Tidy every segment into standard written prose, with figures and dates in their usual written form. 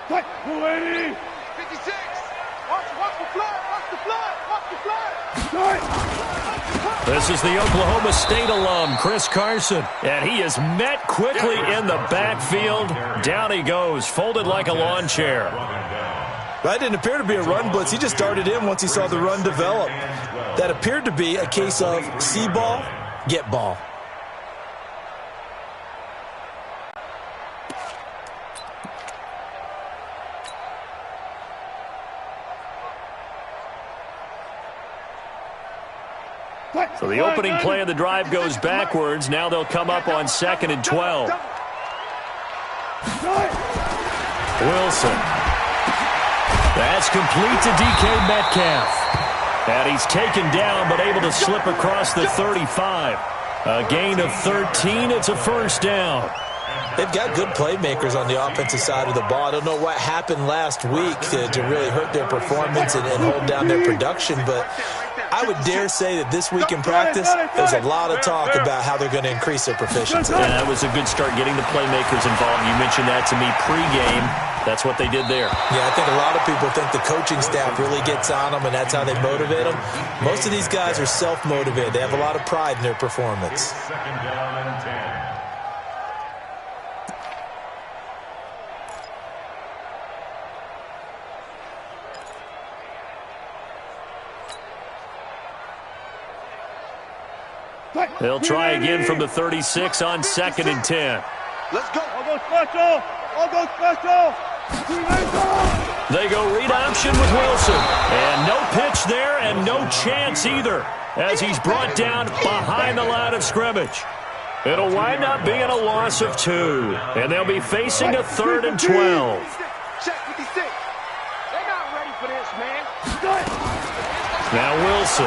280. 56. Watch the flag. Watch the flag. Watch the flag. This is the Oklahoma State alum, Chris Carson. And he is met quickly in the backfield. Down he goes, folded like a lawn chair. That didn't appear to be a run blitz. He just darted in once he saw the run develop. That appeared to be a case of see ball, get ball. So the opening play of the drive goes backwards. Now they'll come up on 2nd and 12. Wilson. That's complete to DK Metcalf. And he's taken down but able to slip across the 35. A gain of 13. It's a first down. They've got good playmakers on the offensive side of the ball. I don't know what happened last week to really hurt their performance and hold down their production, but I would dare say that this week in practice, there's a lot of talk about how they're going to increase their proficiency. And that was a good start getting the playmakers involved. You mentioned that to me pregame. That's what they did there. Yeah, I think a lot of people think the coaching staff really gets on them, and that's how they motivate them. Most of these guys are self-motivated. They have a lot of pride in their performance. Second down and 10. They'll try again from the 36 on 2nd and 10. Let's go. I'll go special. I'll go special. They go read option with Wilson. And no pitch there and no chance either as he's brought down behind the line of scrimmage. It'll wind up being a loss of 2. And they'll be facing a 3rd and 12. Check 56. They're not ready for this, man. Now Wilson.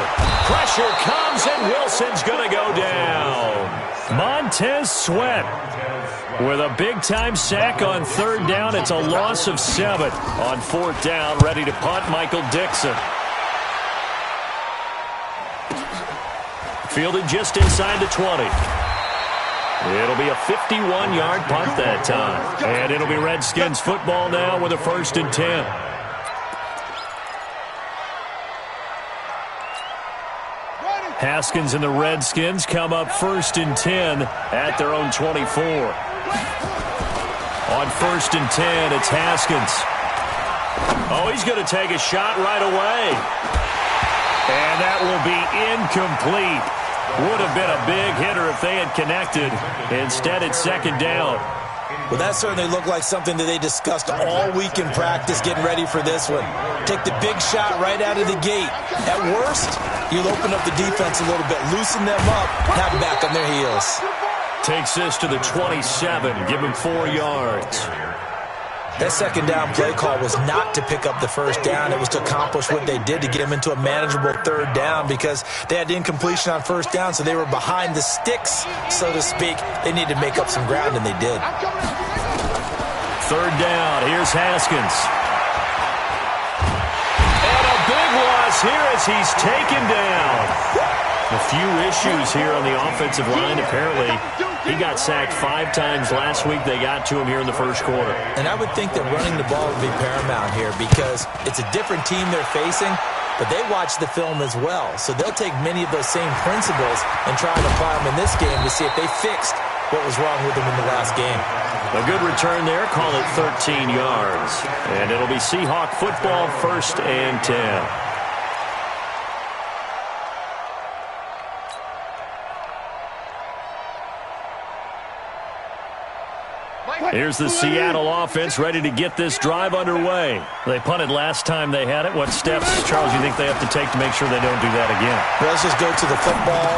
Pressure comes and Wilson's going to go down. Montez Sweat with a big-time sack on 3rd down. It's a loss of 7. On 4th down, ready to punt, Michael Dixon. Fielded just inside the 20. It'll be a 51-yard punt that time. And it'll be Redskins football now with a 1st and 10. Haskins and the Redskins come up 1st and 10 at their own 24. On 1st and 10, it's Haskins. Oh, he's going to take a shot right away. And that will be incomplete. Would have been a big hitter if they had connected. Instead, it's 2nd down. Well, that certainly looked like something that they discussed all week in practice, getting ready for this one. Take the big shot right out of the gate. At worst, you'll open up the defense a little bit, loosen them up, have them back on their heels. Takes this to the 27, give him 4 yards. That 2nd down play call was not to pick up the 1st down. It was to accomplish what they did to get them into a manageable 3rd down because they had incompletion on 1st down, so they were behind the sticks, so to speak. They needed to make up some ground, and they did. 3rd down. Here's Haskins. And a big loss here as he's taken down. A few issues here on the offensive line. Apparently, he got sacked 5 times last week. They got to him here in the 1st quarter. And I would think that running the ball would be paramount here because it's a different team they're facing, but they watch the film as well. So they'll take many of those same principles and try and apply them in this game to see if they fixed what was wrong with them in the last game. A good return there. Call it 13 yards. And it'll be Seahawk football, 1st and 10. Here's the Seattle offense ready to get this drive underway. They punted last time they had it. What steps, Charles, you think they have to take to make sure they don't do that again? Well, let's just go to the football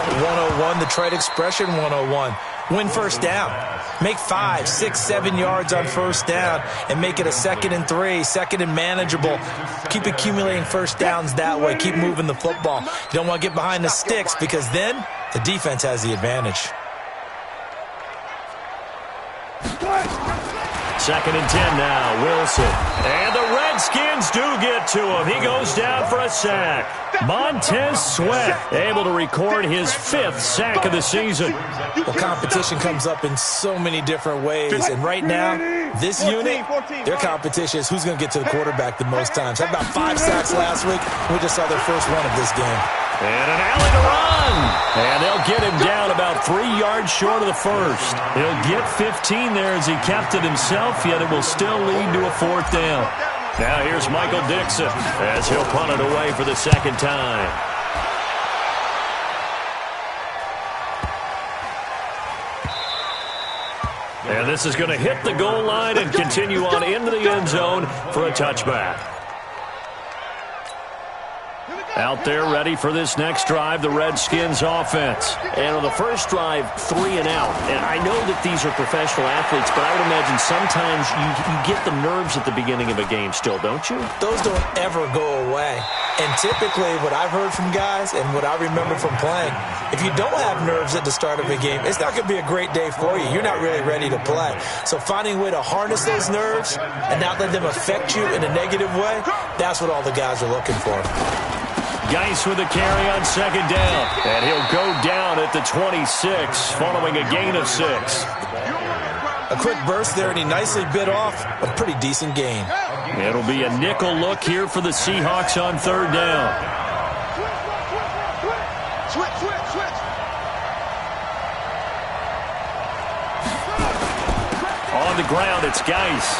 101, the trade expression 101. Win 1st down. Make 5, 6, 7 yards on 1st down and make it a 2nd and 3, 2nd and manageable. Keep accumulating 1st downs that way. Keep moving the football. You don't want to get behind the sticks because then the defense has the advantage. 2nd and 10 now. Wilson. And the Reds Redskins do get to him. He goes down for a sack. Montez Sweat able to record his 5th sack of the season. Well, competition comes up in so many different ways, and right now, this unit, their competition is who's going to get to the quarterback the most times. Had about 5 sacks last week. We just saw their first one of this game. And an alley to run. And they'll get him down about 3 yards short of the first. He'll get 15 there as he kept it himself, yet it will still lead to a 4th down. Now here's Michael Dixon as he'll punt it away for the 2nd time. And this is going to hit the goal line and continue on into the end zone for a touchback. Out there ready for this next drive, the Redskins offense. And on the first drive, 3 and out. And I know that these are professional athletes, but I would imagine sometimes you get the nerves at the beginning of a game still, don't you? Those don't ever go away. And typically what I've heard from guys and what I remember from playing, if you don't have nerves at the start of a game, it's not going to be a great day for you. You're not really ready to play. So finding a way to harness those nerves and not let them affect you in a negative way, that's what all the guys are looking for. Geis with a carry on 2nd down. And he'll go down at the 26 following a gain of 6. A quick burst there, and he nicely bit off a pretty decent gain. It'll be a nickel look here for the Seahawks on 3rd down. Switch. On the ground, it's Geis.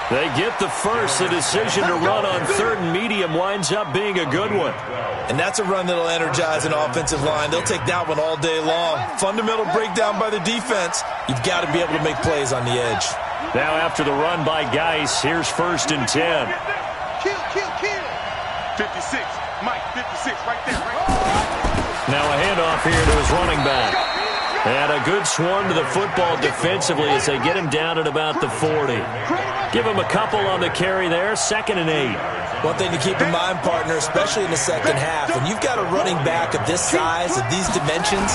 They get the first. The decision to run on 3rd and medium winds up being a good one. And that's a run that'll energize an offensive line. They'll take that one all day long. Fundamental breakdown by the defense. You've got to be able to make plays on the edge. Now after the run by Geis, here's 1st and 10. Kill. 56. Mike, 56 right there. Now a handoff here to his running back. And a good swarm to the football defensively as they get him down at about the 40. Give him a couple on the carry there, 2nd and 8. One thing to keep in mind, partner, especially in the second half, when you've got a running back of this size, of these dimensions,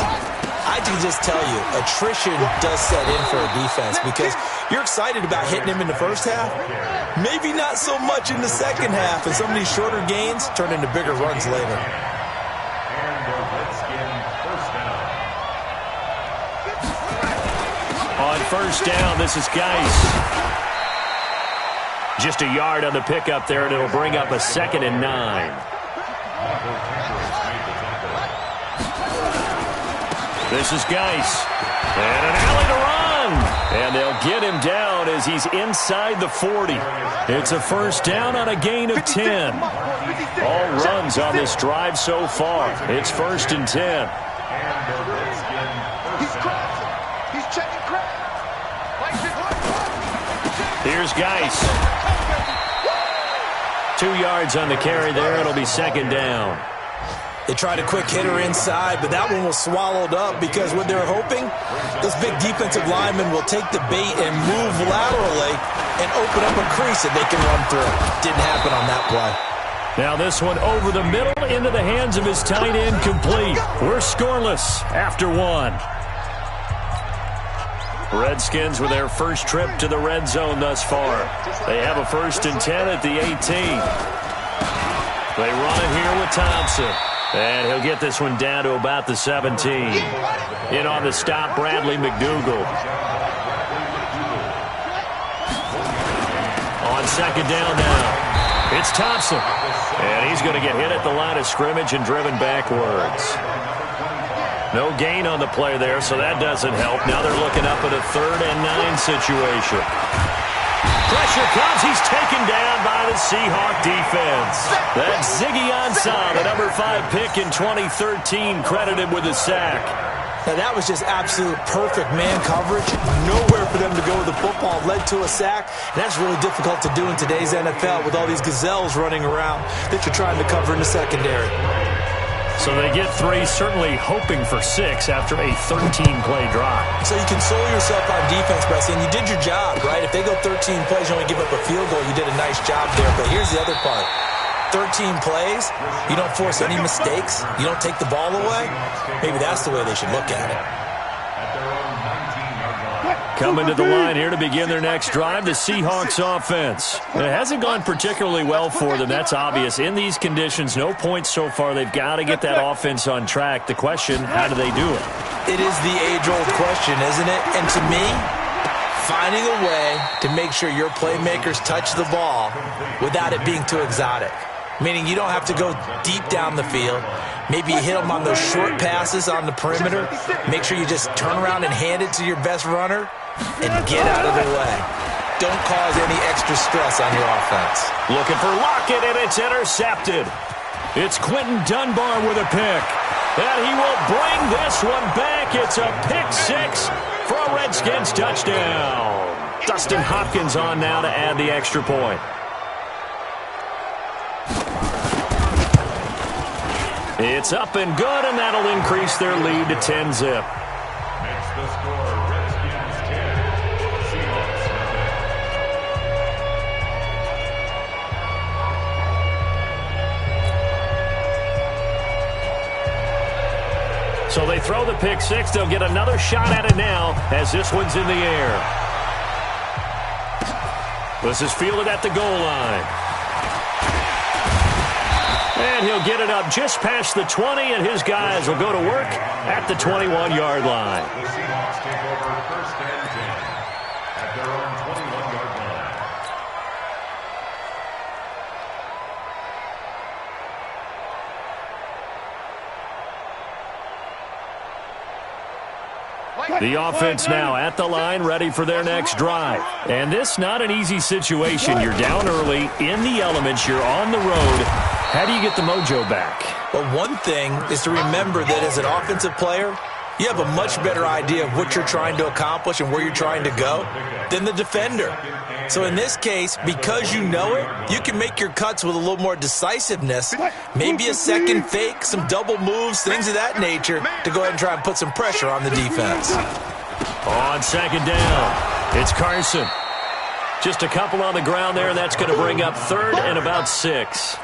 I can just tell you, attrition does set in for a defense because you're excited about hitting him in the first half, maybe not so much in the second half, and some of these shorter gains turn into bigger runs later. On 1st down, this is Geis. Just a yard on the pickup there, and it'll bring up a 2nd and 9. This is Geis. And an alley to run. And they'll get him down as he's inside the 40. It's a 1st down on a gain of 10. All runs on this drive so far. It's 1st and 10. Here's Geis. 2 yards on the carry there. It'll be 2nd down. They tried a quick hitter inside, but that one was swallowed up because what they're hoping, those big defensive linemen will take the bait and move laterally and open up a crease that they can run through. Didn't happen on that play. Now this one over the middle into the hands of his tight end, complete. We're scoreless after 1. Redskins with their first trip to the red zone thus far. They have a 1st and 10 at the 18. They run it here with Thompson. And he'll get this one down to about the 17. In on the stop, Bradley McDougald. On 2nd down now, it's Thompson. And he's going to get hit at the line of scrimmage and driven backwards. No gain on the play there, so that doesn't help. Now they're looking up at a 3rd and 9 situation. Pressure comes. He's taken down by the Seahawk defense. That's Ziggy Ansah, the number 5 pick in 2013, credited with a sack. Now that was just absolute perfect man coverage. Nowhere for them to go with the football. Led to a sack. And that's really difficult to do in today's NFL with all these gazelles running around that you're trying to cover in the secondary. So they get 3, certainly hoping for 6 after a 13-play drive. So you console yourself on defense by saying you did your job, right? If they go 13 plays, you only give up a field goal, you did a nice job there. But here's the other part. 13 plays, you don't force any mistakes, you don't take the ball away. Maybe that's the way they should look at it. Coming to the line here to begin their next drive, the Seahawks offense. It hasn't gone particularly well for them, that's obvious. In these conditions, no points so far. They've got to get that offense on track. The question, how do they do it? It is the age-old question, isn't it? And to me, finding a way to make sure your playmakers touch the ball without it being too exotic. Meaning you don't have to go deep down the field. Maybe you hit them on those short passes on the perimeter. Make sure you just turn around and hand it to your best runner and get out of their way. Don't cause any extra stress on your offense. Looking for Lockett, and it's intercepted. It's Quentin Dunbar with a pick. And he will bring this one back. It's a pick six for a Redskins touchdown. Dustin Hopkins on now to add the extra point. It's up and good, and that'll increase their lead to 10-zip. Makes the score Redskins 10, Seahawks 7. So they throw the pick six. They'll get another shot at it now as this one's in the air. This is fielded at the goal line. And he'll get it up just past the 20, and his guys will go to work at the 21-yard line. The Seahawks take over first and 10 at their own 21-yard line. The offense now at the line, ready for their next drive. And this not an easy situation. You're down early, in the elements, you're on the road. How do you get the mojo back? Well, one thing is to remember that as an offensive player, you have a much better idea of what you're trying to accomplish and where you're trying to go than the defender. So in this case, because you know it, you can make your cuts with a little more decisiveness, maybe a second fake, some double moves, things of that nature, to go ahead and try and put some pressure on the defense. On second down, it's Carson. Just a couple on the ground there, and that's going to bring up third and about 6.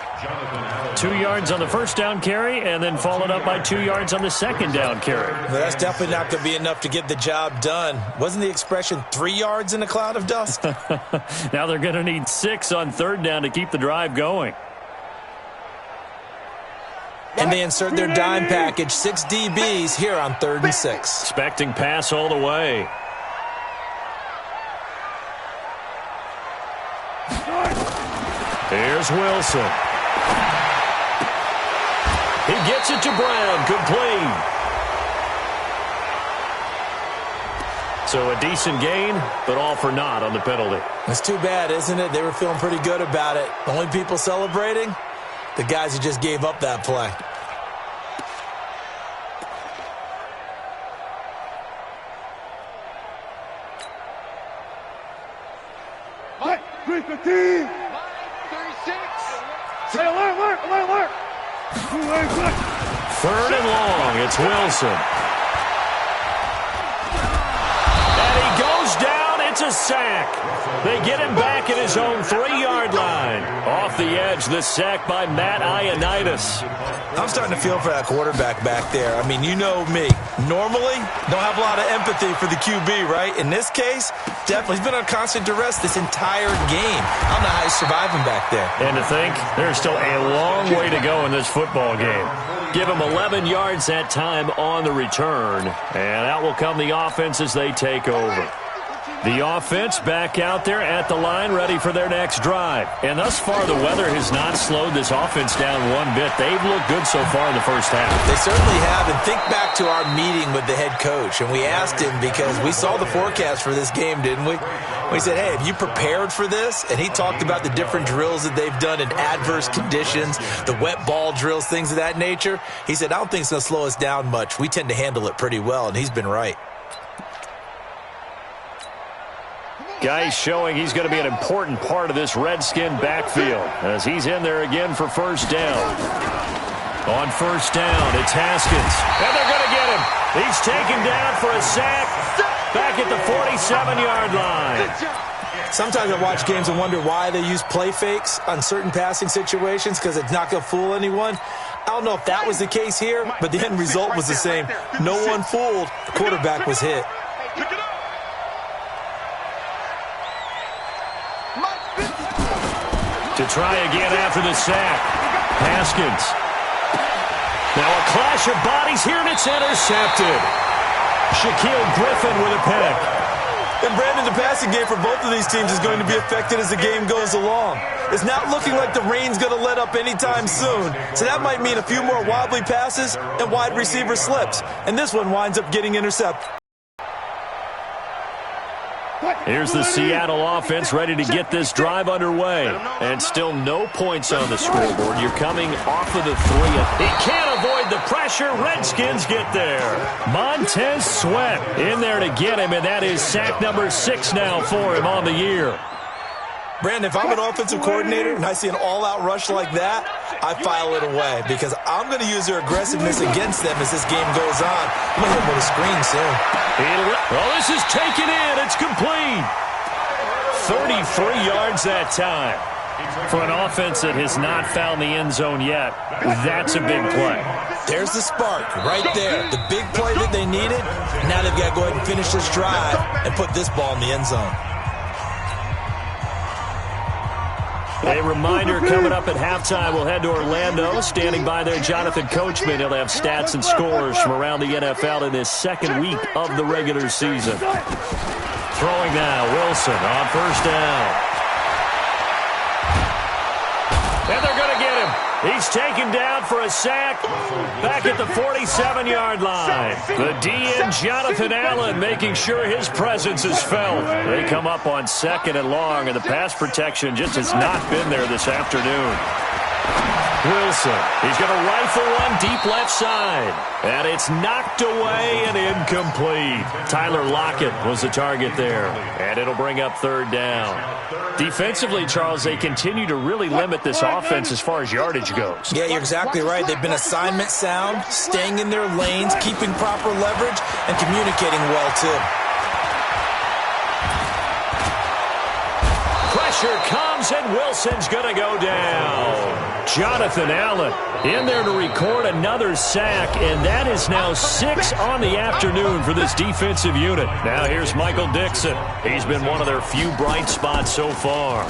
2 yards on the first down carry, and then followed up by 2 yards on the second down carry. Well, that's definitely not going to be enough to get the job done. Wasn't the expression 3 yards in a cloud of dust? Now they're going to need 6 on third down to keep the drive going. And they insert their dime package, 6 DBs here on 3rd and 6. Expecting pass all the way. Here's Wilson. He gets it to Brown. Complete. So a decent gain, but all for naught on the penalty. It's too bad, isn't it? They were feeling pretty good about it. The only people celebrating, the guys who just gave up that play. Hey, 315. 36. Alert. 3rd and long. It's Wilson. And he goes down. It's a sack. They get him back at his own 3-yard line. Off the edge, the sack by Matt Ioannidis. I'm starting to feel for that quarterback back there. I mean, you know me. Normally, don't have a lot of empathy for the QB, right? In this case, definitely. He's been on constant duress this entire game. I don't know how he's surviving back there. And to think, there's still a long way to go in this football game. Give him 11 yards that time on the return. And out will come the offense as they take over. The offense back out there at the line, ready for their next drive. And thus far, the weather has not slowed this offense down one bit. They've looked good so far in the first half. They certainly have. And think back to our meeting with the head coach. And we asked him, because we saw the forecast for this game, didn't we? We said, hey, have you prepared for this? And he talked about the different drills that they've done in adverse conditions, the wet ball drills, things of that nature. He said, I don't think it's going to slow us down much. We tend to handle it pretty well, and he's been right. Guy's showing he's going to be an important part of this Redskin backfield as he's in there again for first down. On first down, it's Haskins. And they're going to get him. He's taken down for a sack back at the 47-yard line. Sometimes I watch games and wonder why they use play fakes on certain passing situations, because it's not going to fool anyone. I don't know if that was the case here, but the end result was the same. No one fooled. The quarterback was hit. To try again after the sack. Haskins. Now a clash of bodies here, and it's intercepted. Shaquille Griffin with a pick. And Brandon, the passing game for both of these teams is going to be affected as the game goes along. It's not looking like the rain's going to let up anytime soon. So that might mean a few more wobbly passes and wide receiver slips. And this one winds up getting intercepted. Here's the Seattle offense ready to get this drive underway. And still no points on the scoreboard. You're coming off of the 3. He can't avoid the pressure. Redskins get there. Montez Sweat in there to get him, and that is sack number 6 now for him on the year. Brandon, if I'm an offensive coordinator and I see an all-out rush like that, I file it away because I'm going to use their aggressiveness against them as this game goes on. I'm going to hit them with a screen soon. Well, this is taken in. It's complete. 33 yards that time. For an offense that has not found the end zone yet, that's a big play. There's the spark right there. The big play that they needed. Now they've got to go ahead and finish this drive and put this ball in the end zone. A reminder coming up at halftime, we'll head to Orlando. Standing by there, Jonathan Coachman. He'll have stats and scores from around the NFL in his second week of the regular season. Throwing now, Wilson on first down. And they're going to get him. He's taken down for a sack back at the 47-yard line. The DN, Jonathan Allen, making sure his presence is felt. They come up on 2nd and long, and the pass protection just has not been there this afternoon. Wilson, he's going to rifle one deep left side. And it's knocked away and incomplete. Tyler Lockett was the target there. And it'll bring up 3rd down. Defensively, Charles, they continue to really limit this offense as far as yardage goes. Yeah, you're exactly right. They've been assignment sound, staying in their lanes, keeping proper leverage, and communicating well, too. Pressure comes, and Wilson's going to go down. Jonathan Allen in there to record another sack, and that is now 6 on the afternoon for this defensive unit. Now here's Michael Dixon. He's been one of their few bright spots so far.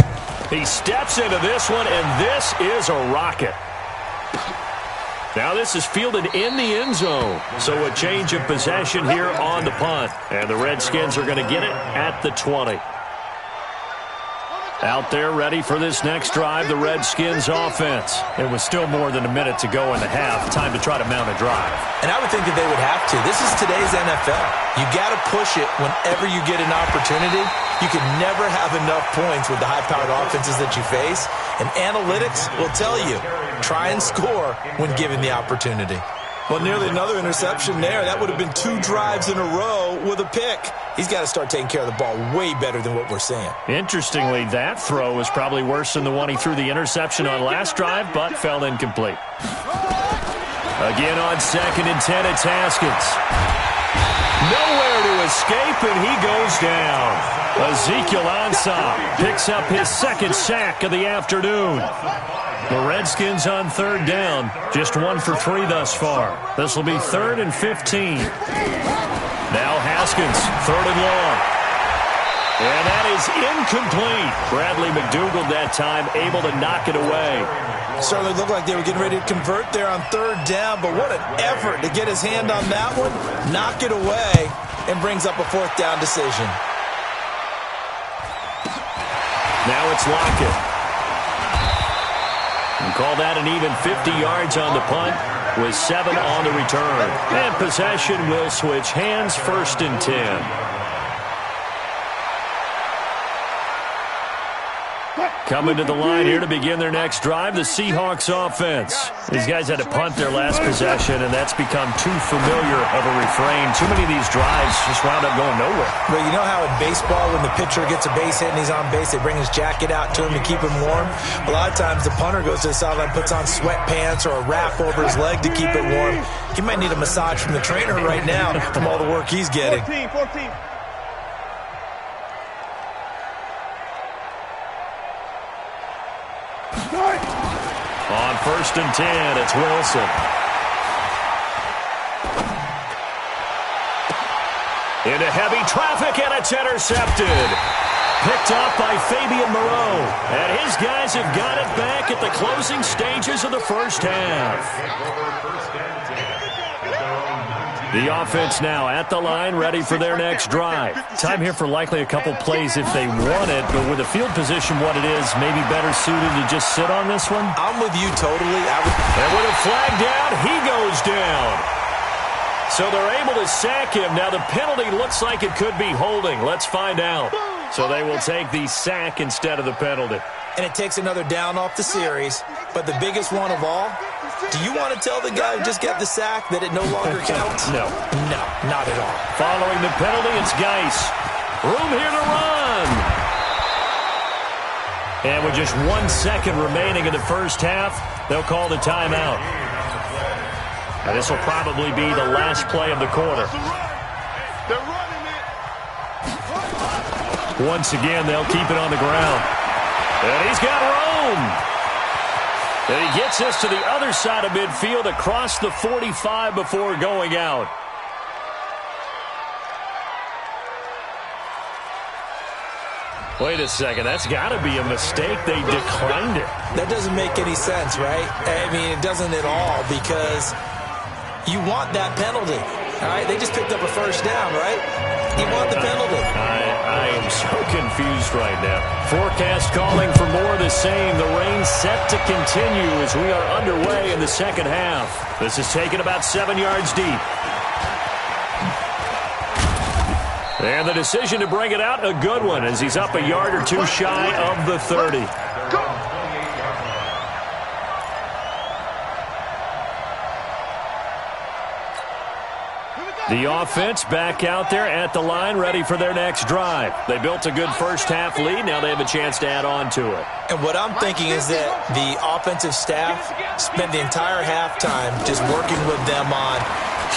He steps into this one, and this is a rocket. Now this is fielded in the end zone, so a change of possession here on the punt. And the Redskins are going to get it at the 20. Out there ready for this next drive, the Redskins offense. It was still more than a minute to go in the half. Time to try to mount a drive. And I would think that they would have to. This is today's NFL. You got to push it whenever you get an opportunity. You can never have enough points with the high-powered offenses that you face. And analytics will tell you, try and score when given the opportunity. Well, nearly another interception there. That would have been 2 drives in a row with a pick. He's got to start taking care of the ball way better than what we're seeing. Interestingly, that throw was probably worse than the one he threw the interception on last drive, but fell incomplete. Again on 2nd and 10, it's Haskins. Nowhere to escape, and he goes down. Ezekiel Ansah picks up his 2nd sack of the afternoon. The Redskins on 3rd down, just 1 for 3 thus far. This will be 3rd and 15. Now Haskins, 3rd and long. And that is incomplete. Bradley McDougald that time able to knock it away. Certainly looked like they were getting ready to convert there on 3rd down, but what an effort to get his hand on that one, knock it away, and brings up a 4th down decision. Now it's Lockett. And call that an even 50 yards on the punt with 7 on the return. And possession will switch hands, 1st and 10. Coming to the line here to begin their next drive, the Seahawks offense. These guys had to punt their last possession, and that's become too familiar of a refrain. Too many of these drives just wound up going nowhere. But you know how in baseball, when the pitcher gets a base hit and he's on base, they bring his jacket out to him to keep him warm? A lot of times the punter goes to the sideline, puts on sweatpants or a wrap over his leg to keep it warm. He might need a massage from the trainer right now from all the work he's getting. 14. On 1st and 10, it's Wilson. Into heavy traffic, and it's intercepted. Picked picked off by Fabian Moreau. And his guys have got it back at the closing stages of the first half. The offense now at the line, ready for their next drive. Time here for likely a couple plays if they want it, but with the field position what it is, maybe better suited to just sit on this one? I'm with you totally. And with a flag down, he goes down. So they're able to sack him. Now the penalty looks like it could be holding. Let's find out. So they will take the sack instead of the penalty. And it takes another down off the series. But the biggest one of all, do you want to tell the guy who just got the sack that it no longer counts? No. No, not at all. Following the penalty, it's Geis. Room here to run. And with just 1 second remaining in the first half, they'll call the timeout. And this will probably be the last play of the quarter. Once again, they'll keep it on the ground. And he's got room. And he gets us to the other side of midfield across the 45 before going out. Wait a second. That's got to be a mistake. They declined it. That doesn't make any sense, right? I mean, it doesn't at all because you want that penalty. All right, they just picked up a first down, right? You want the penalty. I am so confused right now. Forecast calling for more of the same. The rain set to continue as we are underway in the second half. This is taken about 7 yards deep. And the decision to bring it out, a good one, as he's up a yard or two shy of the 30. The offense back out there at the line, ready for their next drive. They built a good first-half lead. Now they have a chance to add on to it. And what I'm thinking is that the offensive staff spent the entire halftime just working with them on,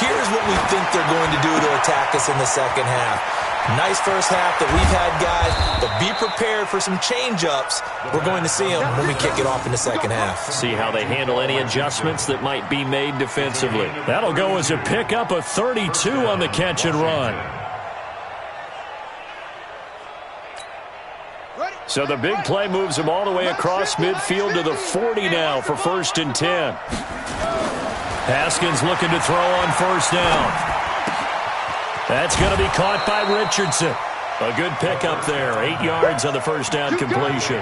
here's what we think they're going to do to attack us in the second half. Nice first half that we've had, guys, but be prepared for some change-ups. We're going to see them when we kick it off in the second half. See how they handle any adjustments that might be made defensively. That'll go as a pickup of 32 on the catch and run. So the big play moves them all the way across midfield to the 40 now for 1st and 10. Haskins looking to throw on first down. That's going to be caught by Richardson. A good pickup there. 8 yards on the first down completion.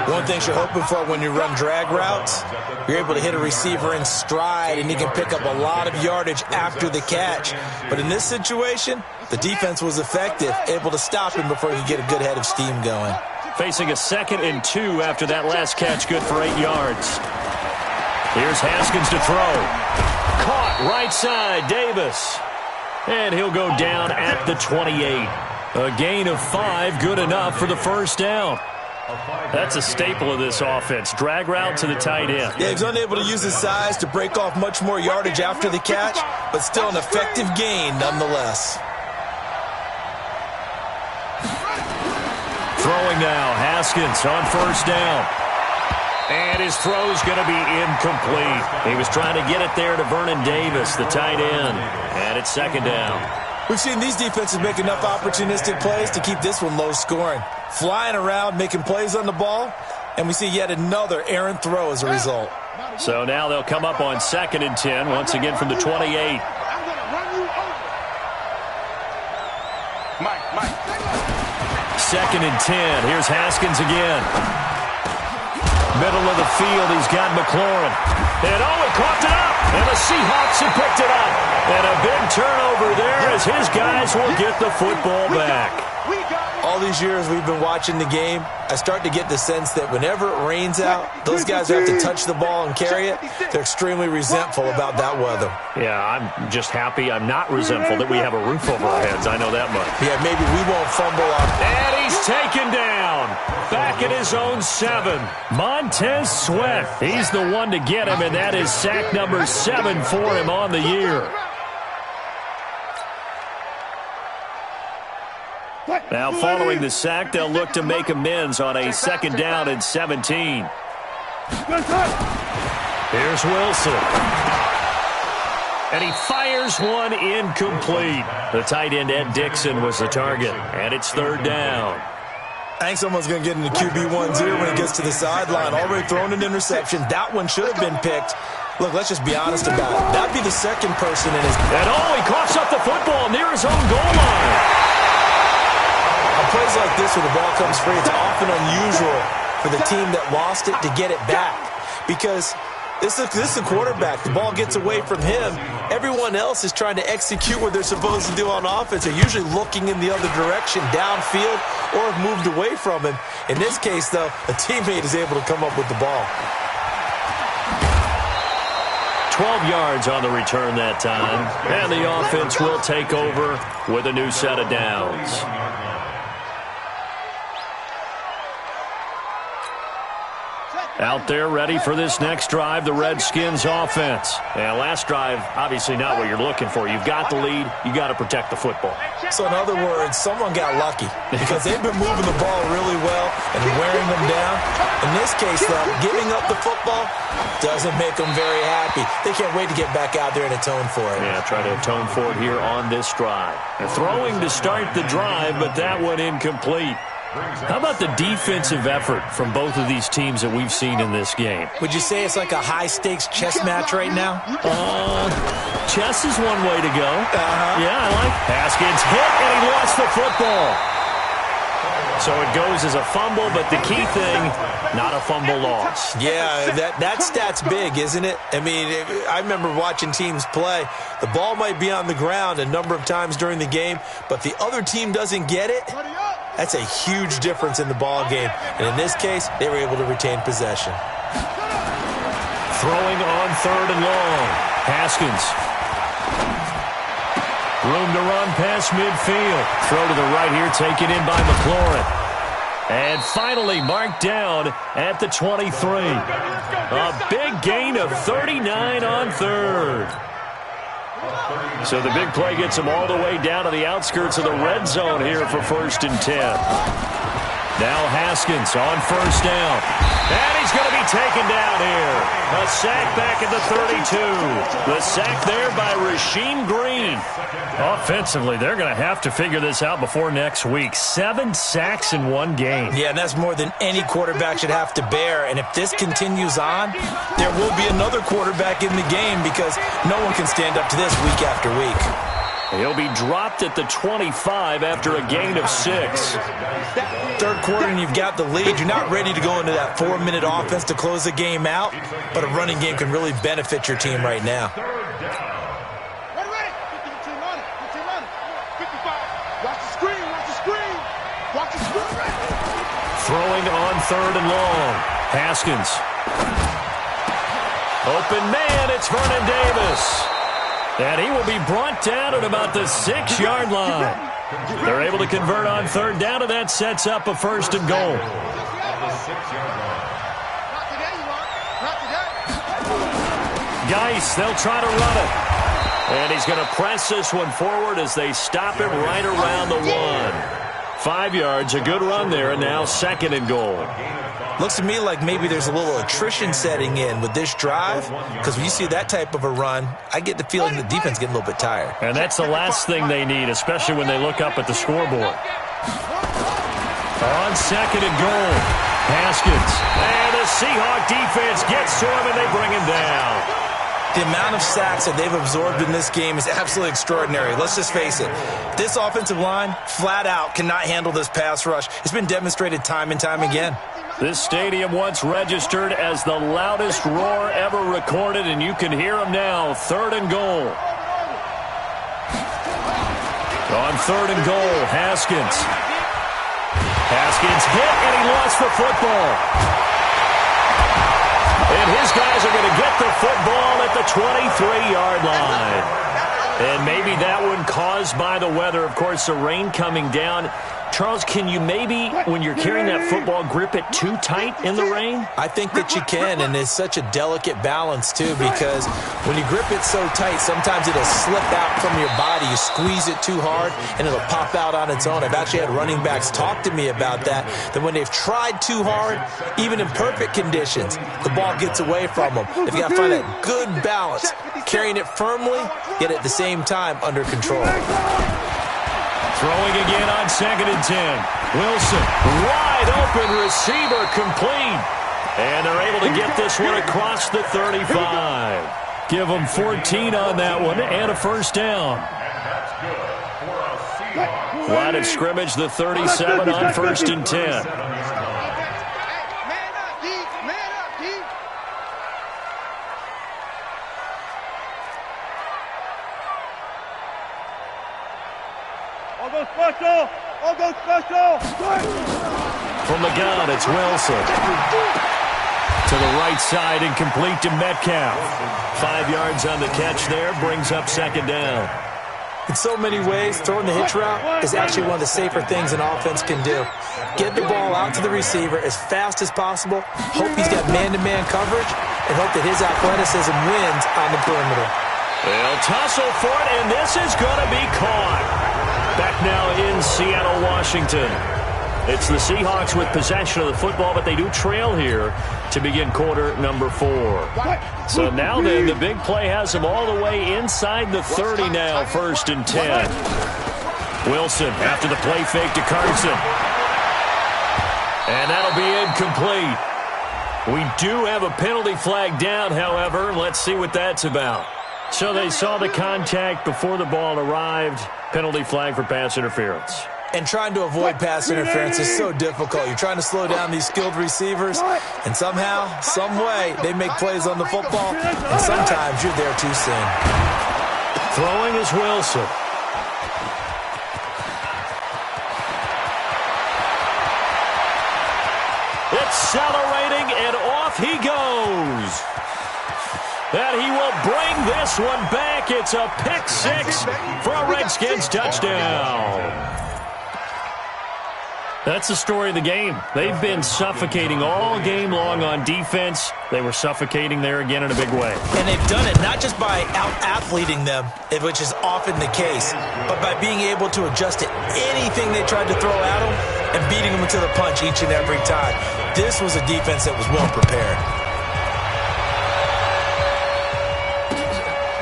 One thing you're hoping for when you run drag routes, you're able to hit a receiver in stride, and he can pick up a lot of yardage after the catch. But in this situation, the defense was effective, able to stop him before he could get a good head of steam going. Facing a 2nd and 2 after that last catch, good for 8 yards. Here's Haskins to throw. Caught right side, Davis. And he'll go down at the 28. A gain of 5, good enough for the first down. That's a staple of this offense. Drag route to the tight end. Yeah, he's unable to use his size to break off much more yardage after the catch, but still an effective gain nonetheless. Throwing now, Haskins on first down. And his throw's going to be incomplete. He was trying to get it there to Vernon Davis, the tight end. And it's 2nd down. We've seen these defenses make enough opportunistic plays to keep this one low scoring. Flying around, making plays on the ball, and we see yet another errant throw as a result. So now they'll come up on 2nd and 10, once again from the 28. 2nd and 10. Here's Haskins again. Middle of the field, he's got McLaurin. And he caught it up. And the Seahawks have picked it up. And a big turnover there as his guys will get the football back. All these years we've been watching the game, I start to get the sense that whenever it rains out, those guys who have to touch the ball and carry it, they're extremely resentful about that weather. Yeah, I'm just happy I'm not resentful that we have a roof over our heads. I know that much. Yeah, maybe we won't fumble up. And he's taken down. Back at his own 7. Montez Sweat. He's the one to get him, and that is sack number 7 for him on the year. Now, following the sack, they'll look to make amends on a 2nd down and 17. Here's Wilson. And he fires one incomplete. The tight end, Ed Dixon, was the target. And it's 3rd down. I think someone's going to get into QB1's ear when he gets to the sideline. Already thrown an interception. That one should have been picked. Look, let's just be honest about it. That'd be the second person in his... And he coughs up the football near his own goal line. On plays like this where the ball comes free, it's often unusual for the team that lost it to get it back. Because this is the quarterback. The ball gets away from him. Everyone else is trying to execute what they're supposed to do on offense. They're usually looking in the other direction, downfield, or have moved away from him. In this case, though, a teammate is able to come up with the ball. 12 yards on the return that time. And the offense will take over with a new set of downs. Out there ready for this next drive, the Redskins offense. And last drive, obviously not what you're looking for. You've got the lead. You got to protect the football. So in other words, someone got lucky because they've been moving the ball really well and wearing them down. In this case, though, giving up the football doesn't make them very happy. They can't wait to get back out there and atone for it. Yeah, try to atone for it here on this drive. And throwing to start the drive, but that one incomplete. How about the defensive effort from both of these teams that we've seen in this game? Would you say it's like a high-stakes chess match right now? Chess is one way to go. Yeah, I like Haskins hit, and he lost the football. So it goes as a fumble, but the key thing, not a fumble loss. Yeah, that stat's big, isn't it? I mean, I remember watching teams play. The ball might be on the ground a number of times during the game, but the other team doesn't get it. That's a huge difference in the ball game. And in this case, they were able to retain possession. Throwing on third and long. Haskins. Room to run past midfield. Throw to the right here, taken in by McLaurin. And finally marked down at the 23. A big gain of 39 on third. So the big play gets him all the way down to the outskirts of the red zone here for 1st and 10. Now Haskins on first down. And he's going to be taken down here. A sack back at the 32. The sack there by Rasheem Green. Offensively, they're going to have to figure this out before next week. 7 sacks in one game. Yeah, and that's more than any quarterback should have to bear. And if this continues on, there will be another quarterback in the game because no one can stand up to this week after week. He'll be dropped at the 25 after a gain of 6. Third quarter and you've got the lead. You're not ready to go into that 4-minute offense to close the game out, but a running game can really benefit your team right now. Throwing on third and long. Haskins. Open man, it's Vernon Davis. And he will be brought down at about the 6-yard line. They're able to convert on third down, and that sets up a 1st and goal. Geis, they'll try to run it. And he's going to press this one forward as they stop him right around the 1. 5 yards, a good run there, and now 2nd and goal. Looks to me like maybe there's a little attrition setting in with this drive, because when you see that type of a run, I get the feeling the defense getting a little bit tired. And that's the last thing they need, especially when they look up at the scoreboard. On 2nd and goal, Haskins. And the Seahawk defense gets to him, and they bring him down. The amount of sacks that they've absorbed in this game is absolutely extraordinary. Let's just face it. This offensive line, flat out, cannot handle this pass rush. It's been demonstrated time and time again. This stadium once registered as the loudest roar ever recorded, and you can hear them now. 3rd and goal. On 3rd and goal, Haskins. Haskins hit, and he lost the football. And his guys are going to get the football at the 23-yard line. And maybe that one caused by the weather. Of course, the rain coming down. Charles, can you maybe, when you're carrying that football, grip it too tight in the rain? I think that you can, and it's such a delicate balance, too, because when you grip it so tight, sometimes it'll slip out from your body. You squeeze it too hard, and it'll pop out on its own. I've actually had running backs talk to me about that when they've tried too hard, even in perfect conditions, the ball gets away from them. They've got to find that good balance, carrying it firmly, yet at the same time under control. Throwing again on 2nd and 10. Wilson, wide open receiver, complete. And they're able to get this one across the 35. Give them 14 on that one and a first down. Line of scrimmage, the 37 on 1st and 10. I'll go special. From the gun, it's Wilson. To the right side and complete to Metcalf. 5 yards on the catch there, brings up 2nd down. In so many ways, throwing the hitch route is actually one of the safer things an offense can do. Get the ball out to the receiver as fast as possible, hope he's got man-to-man coverage, and hope that his athleticism wins on the perimeter. They'll tussle for it, and this is going to be caught. Back now in Seattle, Washington. It's the Seahawks with possession of the football, but they do trail here to begin quarter number 4. So now then, the big play has them all the way inside the 30 now, 1st and 10. Wilson after the play fake to Carson. And that'll be incomplete. We do have a penalty flag down, however. Let's see what that's about. So they saw the contact before the ball arrived. Penalty flag for pass interference. And trying to avoid pass interference is so difficult. You're trying to slow down these skilled receivers, and somehow, some way, they make plays on the football, and sometimes you're there too soon. Throwing is Wilson. Accelerating, and off he goes. And he will bring this one back. It's a pick 6 for a Redskins touchdown. That's the story of the game. They've been suffocating all game long on defense. They were suffocating there again in a big way. And they've done it not just by out-athleting them, which is often the case, but by being able to adjust to anything they tried to throw at them and beating them to the punch each and every time. This was a defense that was well prepared.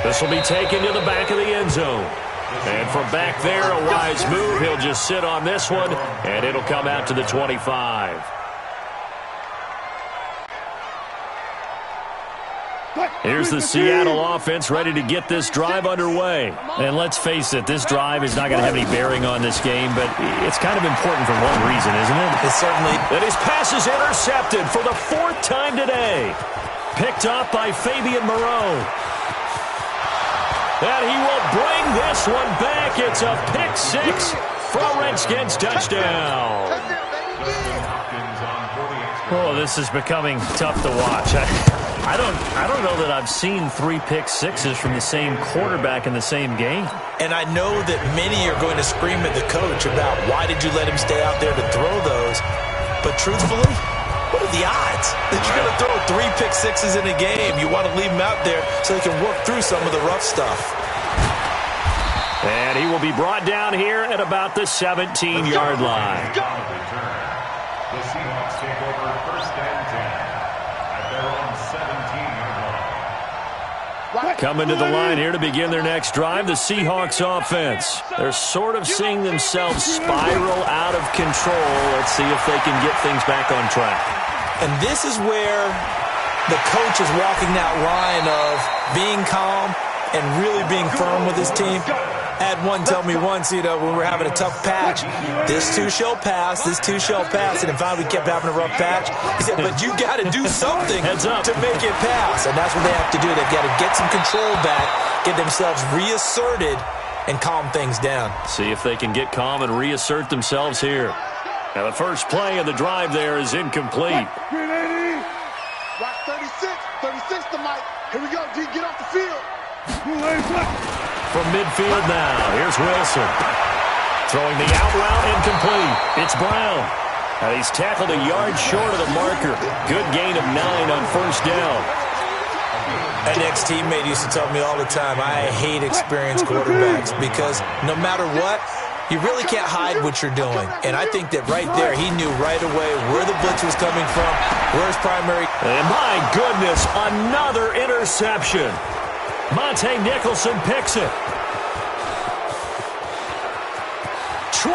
This will be taken to the back of the end zone. And from back there, a wise move. He'll just sit on this one, and it'll come out to the 25. Here's the Seattle offense ready to get this drive underway. And let's face it, this drive is not going to have any bearing on this game, but it's kind of important for one reason, isn't it? It certainly. And his pass is intercepted for the 4th time today. Picked up by Fabian Moreau. And he will bring this one back. It's a pick 6 for a Redskins touchdown. Oh, this is becoming tough to watch. I don't know that I've seen 3 pick 6s from the same quarterback in the same game. And I know that many are going to scream at the coach about why did you let him stay out there to throw those. But truthfully, what are the odds that you're going to throw 3 pick 6s in a game? You want to leave them out there so they can work through some of the rough stuff. And he will be brought down here at about the 17-yard line. The Seahawks take over 1st and 10 at their own 17-yard line. Coming to the line here to begin their next drive, the Seahawks offense. They're sort of seeing themselves spiral out of control. Let's see if they can get things back on track. And this is where the coach is walking that line of being calm and really being firm with his team. I had one tell me once, when we were having a tough patch, this too shall pass, this too shall pass. And in fact, we kept having a rough patch. He said, but you got to do something to make it pass. And that's what they have to do. They've got to get some control back, get themselves reasserted, and calm things down. See if they can get calm and reassert themselves here. Now, the first play of the drive there is incomplete. Right, 36 to Mike. Here we go, D, get off the field. From midfield now, here's Wilson. Throwing the out route incomplete. It's Brown. And he's tackled a yard short of the marker. Good gain of 9 on 1st down. An ex-teammate used to tell me all the time, I hate experienced quarterbacks because no matter what, you really can't hide what you're doing. And I think that right there, he knew right away where the blitz was coming from, where his primary. And my goodness, another interception. Monte Nicholson picks it. 20.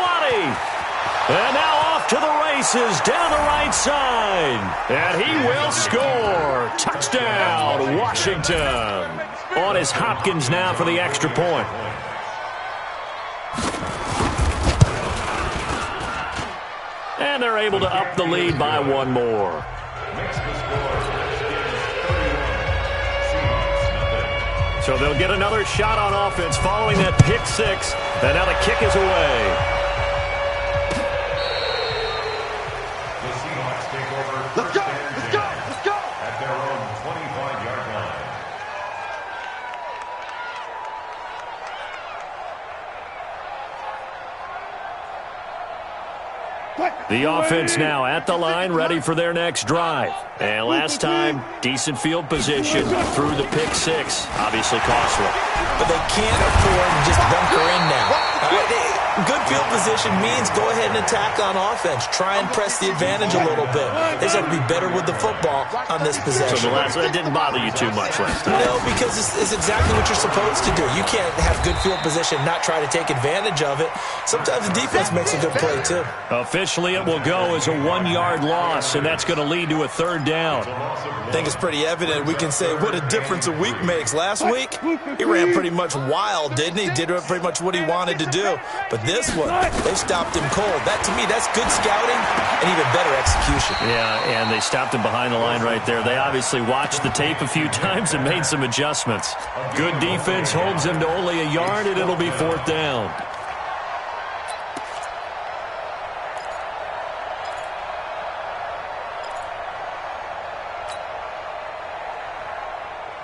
And now off to the races down the right side. And he will score. Touchdown, Washington. On is Hopkins now for the extra point. And they're able to up the lead by one more. So they'll get another shot on offense following that pick six. And now the kick is away. The Seahawks take over. Let's go! Let's go! Let's go! At their own 25-yard line. The offense now at the line, ready for their next drive. And last time, decent field position through the pick six. Obviously costly. But they can't afford to just bunker in now. Good field position means go ahead and attack on offense. Try and press the advantage a little bit. They just have to be better with the football on this possession. So that didn't bother you too much last time? No, because it's exactly what you're supposed to do. You can't have good field position, not try to take advantage of it. Sometimes the defense makes a good play, too. Officially, it will go as a 1-yard loss, and that's going to lead to a third down. I think it's pretty evident. We can say what a difference a week makes. Last week, he ran pretty much wild, didn't he? Did pretty much what he wanted to do. But this one, they stopped him cold. That, to me, that's good scouting and even better execution. Yeah, and they stopped him behind the line right there. They obviously watched the tape a few times and made some adjustments. Good defense holds him to only a yard, and it'll be fourth down.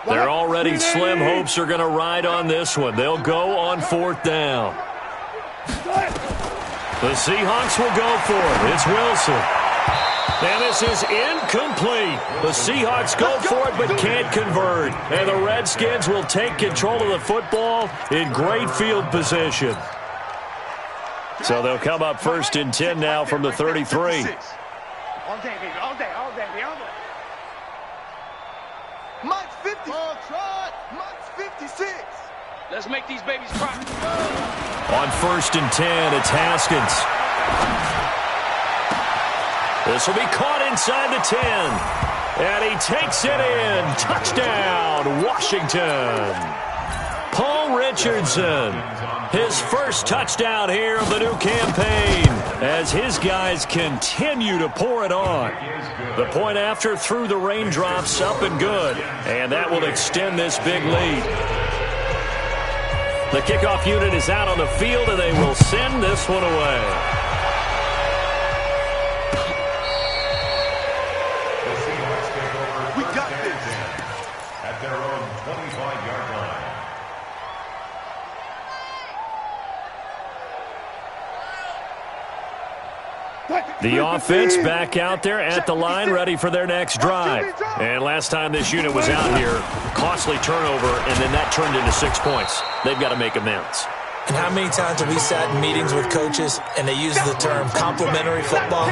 They're already slim hopes are going to ride on this one. They'll go on fourth down. The Seahawks will go for it. It's Wilson. And this is incomplete. The Seahawks go for it but can't convert. And the Redskins will take control of the football in great field position. So they'll come up first and 10 now from the 33. All day, baby. All day, all day, all day. Mike's 50. Mike's 56. Let's make these babies cry. On first and 10, it's Haskins. This will be caught inside the 10. And he takes it in. Touchdown, Washington. Paul Richardson, his first touchdown here of the new campaign as his guys continue to pour it on. The point after through the raindrops, up and good. And that will extend this big lead. The kickoff unit is out on the field, and they will send this one away. The Seahawks take over. We got this. At their own 25-yard line. The offense back out there at the line, ready for their next drive. And last time this unit was out here, costly turnover, and then that turned into 6 points. They've got to make amends. And how many times have we sat in meetings with coaches and they use the term complementary football?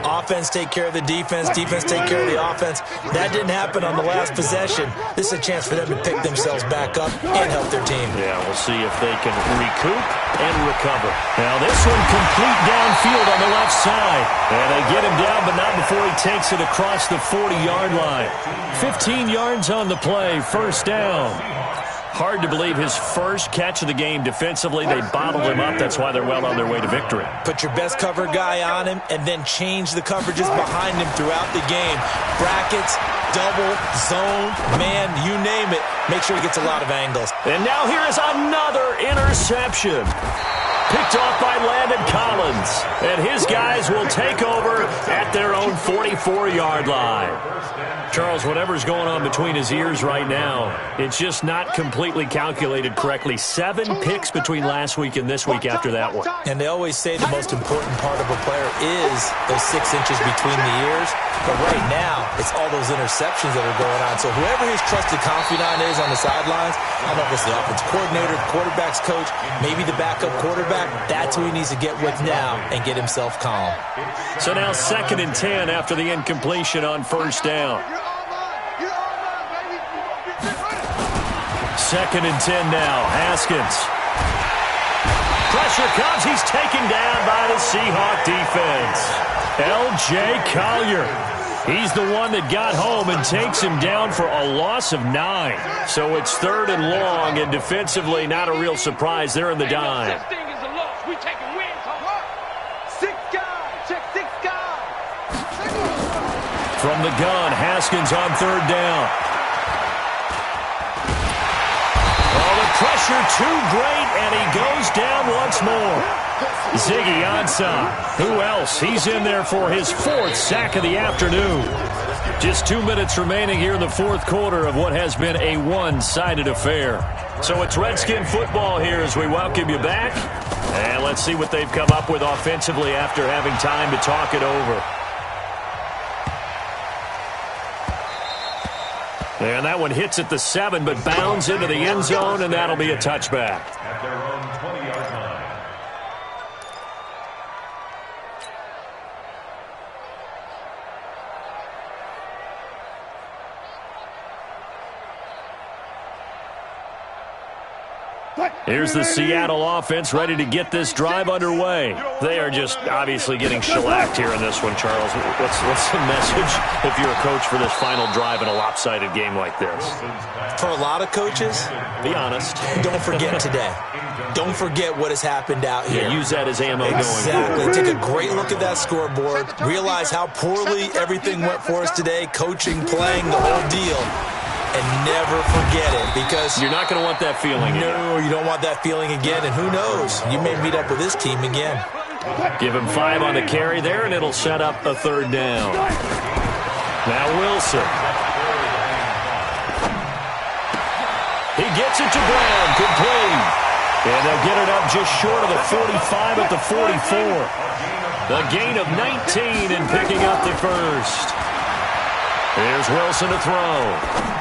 Offense take care of the defense, defense take care of the offense. That didn't happen on the last possession. This is a chance for them to pick themselves back up and help their team. Yeah, we'll see if they can recoup and recover. Now this one complete downfield on the left side. And they get him down, but not before he takes it across the 40-yard line. 15 yards on the play, first down. Hard to believe his first catch of the game defensively. They bottled him up. That's why they're well on their way to victory. Put your best cover guy on him and then change the coverages behind him throughout the game. Brackets, double, zone, man, you name it. Make sure he gets a lot of angles. And now here is another interception. Picked off by Landon Collins. And his guys will take over at their own 44-yard line. Charles, whatever's going on between his ears right now, it's just not completely calculated correctly. 7 picks between last week and this week after that one. And they always say the most important part of a player is those 6 inches between the ears. But right now, it's all those interceptions that are going on. So whoever his trusted confidant is on the sidelines, I don't know if it's the offense coordinator, the quarterback's coach, maybe the backup quarterback, that's who he needs to get with now and get himself calm. So now 2nd and 10 after the incompletion on first down. You're all mine, baby. You're 2nd and 10 now. Haskins. Pressure comes. He's taken down by the Seahawk defense. L.J. Collier. He's the one that got home and takes him down for a loss of 9. So it's 3rd and long, and defensively not a real surprise. They're in the dime. Such thing as a loss. We taking wins, homie. 6 guys. Check 6 guys. From the gun, Haskins on 3rd down. Oh, the pressure too great, and he goes down once more. Ziggy Ansah. Who else? He's in there for his 4th sack of the afternoon. Just 2 minutes remaining here in the 4th quarter of what has been a one-sided affair. So it's Redskin football here as we welcome you back. And let's see what they've come up with offensively after having time to talk it over. And that one hits at the 7, but bounds into the end zone, and that'll be a touchback. At their own 20-yard line. Here's the Seattle offense ready to get this drive underway. They are just obviously getting shellacked here in this one, Charles. What's the message if you're a coach for this final drive in a lopsided game like this? For a lot of coaches, be honest. Don't forget today. Don't forget what has happened out here. Yeah, use that as ammo exactly. going forward. Take a great look at that scoreboard. Realize how poorly everything went for us today, coaching, playing, the whole deal. And never forget it, because you're not going to want that feeling. No, you don't want that feeling again. And who knows? You may meet up with this team again. Give him 5 on the carry there, and it'll set up a 3rd down. Now Wilson. He gets it to Brown, complete. And they'll get it up just short of the 45 at the 44. The gain of 19 and picking up the 1st. Here's Wilson to throw.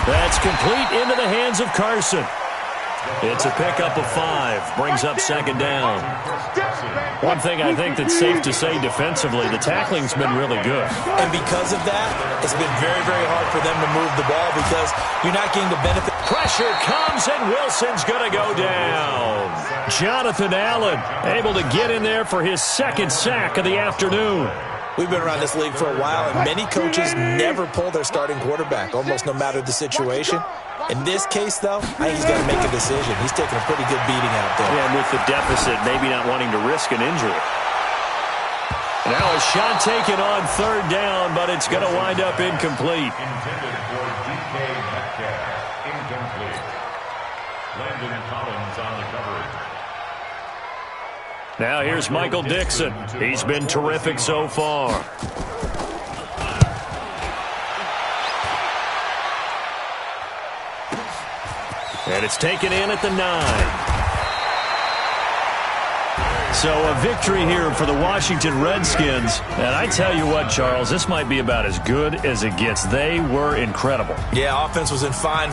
That's complete into the hands of Carson. It's a pickup of 5. Brings up 2nd down. One thing I think that's safe to say defensively, the tackling's been really good. And because of that, it's been very, very hard for them to move the ball because you're not getting the benefit. Pressure comes, and Wilson's going to go down. Jonathan Allen able to get in there for his 2nd sack of the afternoon. We've been around this league for a while, and many coaches never pull their starting quarterback, almost no matter the situation. In this case, though, I think he's got to make a decision. He's taking a pretty good beating out there. Yeah, and with the deficit, maybe not wanting to risk an injury. Now a shot taken on 3rd down, but it's going to wind up incomplete. Intended for DK Metcalf. Incomplete. Landon Collins on the coverage. Now here's Michael Dixon. He's been terrific so far. And it's taken in at the 9. So a victory here for the Washington Redskins. And I tell you what, Charles, this might be about as good as it gets. They were incredible. Yeah, offense was in fine